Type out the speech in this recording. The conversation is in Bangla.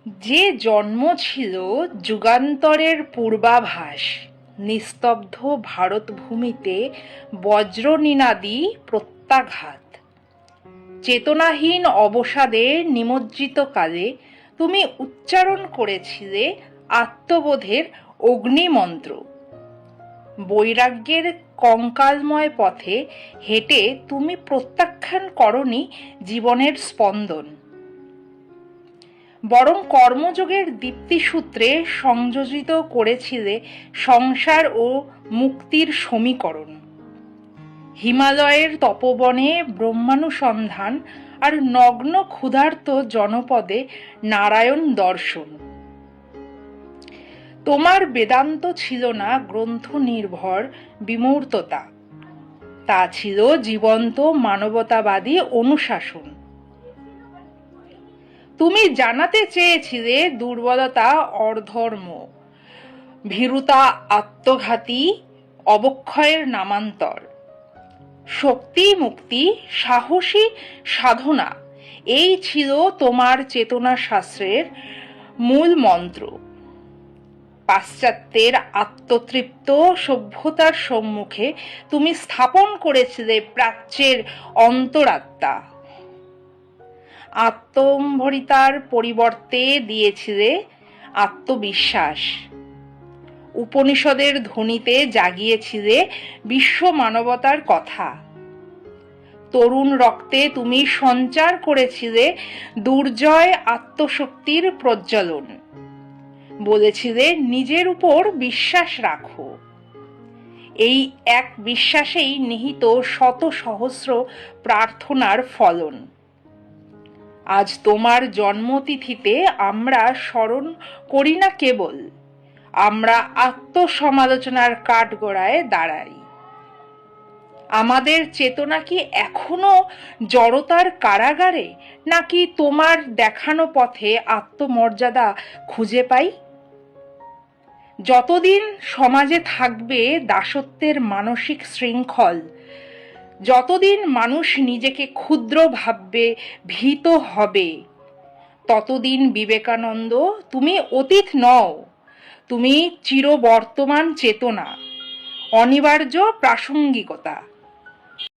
যে জন্ম ছিল যুগান্তরের পূর্বাভাস, নিস্তব্ধ ভারতভূমিতে বজ্রনিনাদী প্রত্যাঘাত, চেতনাহীন অবসাদে নিমজ্জিত কালে তুমি উচ্চারণ করেছিলে আত্মবোধের অগ্নিমন্ত্র। বৈরাগ্যের কঙ্কালময় পথে হেঁটে তুমি প্রত্যাখ্যান করনি জীবনের স্পন্দন, বরং কর্মযোগের দীপ্তিসূত্রে সংযোজিত করেছিলে সংসার ও মুক্তির সমীকরণ। হিমালয়ের তপবনে ব্রহ্মানুসন্ধান আর নগ্ন ক্ষুধার্ত জনপদে নারায়ণ দর্শন। তোমার বেদান্ত ছিল না গ্রন্থ নির্ভর বিমূর্ততা, তা ছিল জীবন্ত মানবতাবাদী অনুশাসন। তুমি জানাতে চেয়েছিলে দুর্বলতা অধর্ম, ভীরুতা আত্মঘাতী অবক্ষয়ের নামান্তর, শক্তি মুক্তি সাহসী সাধনা, এই ছিল তোমার চেতনা শাস্ত্রের মূল মন্ত্র। পাশ্চাত্যের আত্মতৃপ্ত সভ্যতার সম্মুখে তুমি স্থাপন করেছিলে প্রাচ্যের অন্তরাত্মা। আত্মম্ভরিতার পরিবর্তে দিয়েছিলে আত্মবিশ্বাস। উপনিষদের ধ্বনিতে জাগিয়েছিলে বিশ্ব মানবতার কথা। তরুণ রক্তে তুমি সঞ্চার করেছিলে দুর্জয় আত্মশক্তির প্রজ্বলন। বলেছিলে নিজের উপর বিশ্বাস রাখো। এই এক বিশ্বাসেই নিহিত শত সহস্র প্রার্থনার ফলন। আজ তোমার জন্মতিথিতে আমরা স্মরণ করি না কেবল, আমরা আত্মসমালোচনার কাঠগড়ায় দাঁড়াই। আমাদের চেতনা কি এখনো জড়তার কারাগারে, নাকি তোমার দেখানো পথে আত্মমর্যাদা খুঁজে পাই? যতদিন সমাজে থাকবে দাসত্বের মানসিক শৃঙ্খল, যতদিন মানুষ নিজেকে ক্ষুদ্র ভাববে, ভীত হবে, ততদিন বিবেকানন্দ তুমি অতীত নও, তুমি চিরবর্তমান চেতনা, অনিবার্য প্রাসঙ্গিকতা।